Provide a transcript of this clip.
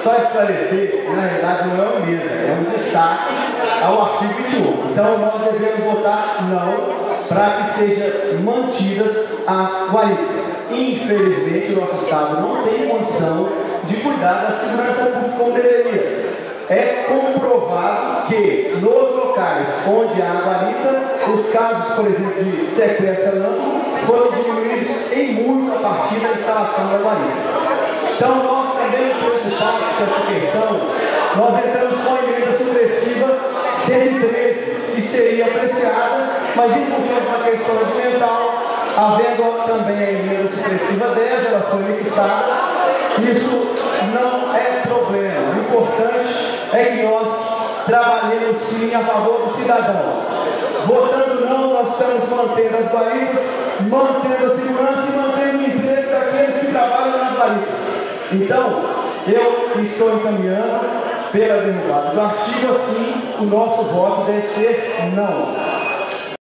Só esclarecer, na realidade não é uma emenda, é um destaque ao artigo 21. Então nós devemos votar não para que sejam mantidas as guaridas. Infelizmente o nosso Estado não tem condição de cuidar da segurança pública como deveria. É comprovado que nos locais onde há guarita, os casos, por exemplo, de sequestro amplo foram diminuídos em muito a partir da instalação da guarita. Então nós também preocupados com essa questão, nós entramos com a emenda supressiva 113, que seria apreciada, mas em função de uma questão ambiental, havendo também a emenda supressiva 10, ela foi mixada, isso não é problema. O importante é que nós trabalhemos sim a favor do cidadão. Votando não, nós estamos mantendo as guaritas, mantendo a segurança e mantendo o emprego daqueles que trabalham nas guaritas. Então, eu estou encaminhando pela derrubada do artigo, assim, o nosso voto deve ser não.